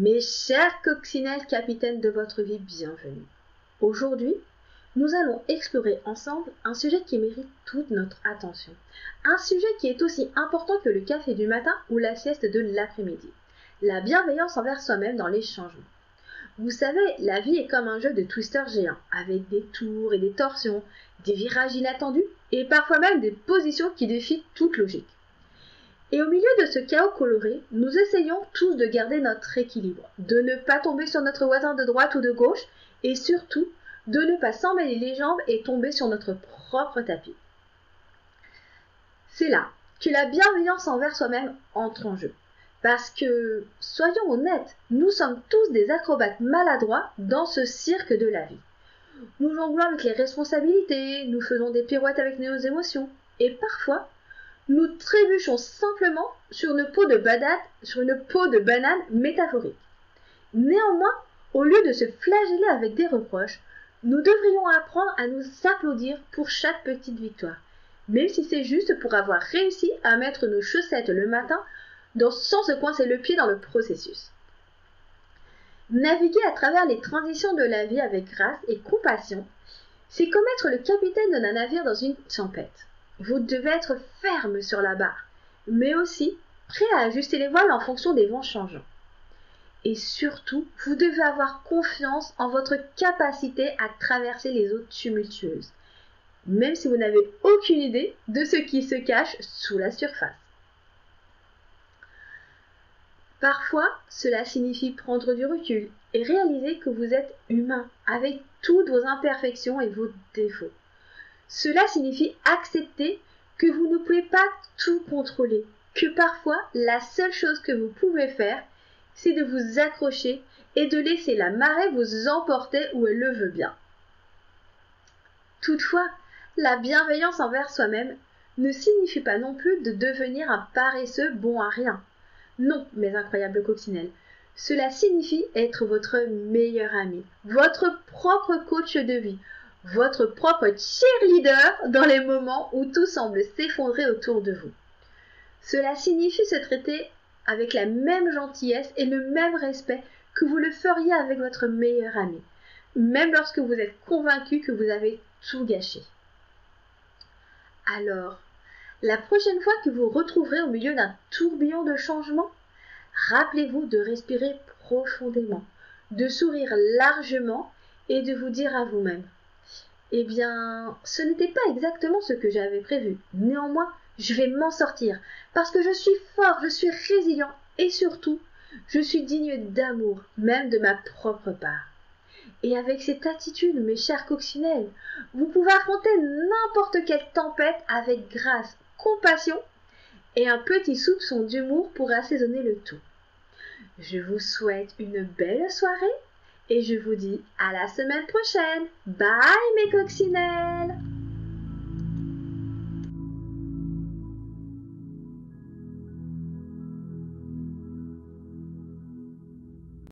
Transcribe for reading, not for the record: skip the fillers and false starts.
Mes chers coccinelles capitaines de votre vie, bienvenue. Aujourd'hui, nous allons explorer ensemble un sujet qui mérite toute notre attention. Un sujet qui est aussi important que le café du matin ou la sieste de l'après-midi. La bienveillance envers soi-même dans les changements. Vous savez, la vie est comme un jeu de twister géant, avec des tours et des torsions, des virages inattendus et parfois même des positions qui défient toute logique. Et au milieu de ce chaos coloré, nous essayons tous de garder notre équilibre, de ne pas tomber sur notre voisin de droite ou de gauche, et surtout, de ne pas s'emmêler les jambes et tomber sur notre propre tapis. C'est là que la bienveillance envers soi-même entre en jeu. Parce que, soyons honnêtes, nous sommes tous des acrobates maladroits dans ce cirque de la vie. Nous jonglons avec les responsabilités, nous faisons des pirouettes avec nos émotions, et parfois, nous trébuchons simplement sur une peau de banane métaphorique. Néanmoins, au lieu de se flageller avec des reproches, nous devrions apprendre à nous applaudir pour chaque petite victoire, même si c'est juste pour avoir réussi à mettre nos chaussettes le matin sans se coincer le pied dans le processus. Naviguer à travers les transitions de la vie avec grâce et compassion, c'est comme être le capitaine d'un navire dans une tempête. Vous devez être ferme sur la barre, mais aussi prêt à ajuster les voiles en fonction des vents changeants. Et surtout, vous devez avoir confiance en votre capacité à traverser les eaux tumultueuses, même si vous n'avez aucune idée de ce qui se cache sous la surface. Parfois, cela signifie prendre du recul et réaliser que vous êtes humain, avec toutes vos imperfections et vos défauts. Cela signifie accepter que vous ne pouvez pas tout contrôler, que parfois la seule chose que vous pouvez faire, c'est de vous accrocher et de laisser la marée vous emporter où elle le veut bien. Toutefois, la bienveillance envers soi-même ne signifie pas non plus de devenir un paresseux bon à rien. Non, mes incroyables coccinelles, cela signifie être votre meilleur ami, votre propre coach de vie, votre propre cheerleader dans les moments où tout semble s'effondrer autour de vous. Cela signifie se traiter avec la même gentillesse et le même respect que vous le feriez avec votre meilleur ami, même lorsque vous êtes convaincu que vous avez tout gâché. Alors, la prochaine fois que vous retrouverez au milieu d'un tourbillon de changements, rappelez-vous de respirer profondément, de sourire largement et de vous dire à vous-même: eh bien, ce n'était pas exactement ce que j'avais prévu. Néanmoins, je vais m'en sortir, parce que je suis fort, je suis résilient, et surtout, je suis digne d'amour, même de ma propre part. Et avec cette attitude, mes chers coccinelles, vous pouvez affronter n'importe quelle tempête avec grâce, compassion et un petit soupçon d'humour pour assaisonner le tout. Je vous souhaite une belle soirée et je vous dis à la semaine prochaine. Bye mes coccinelles!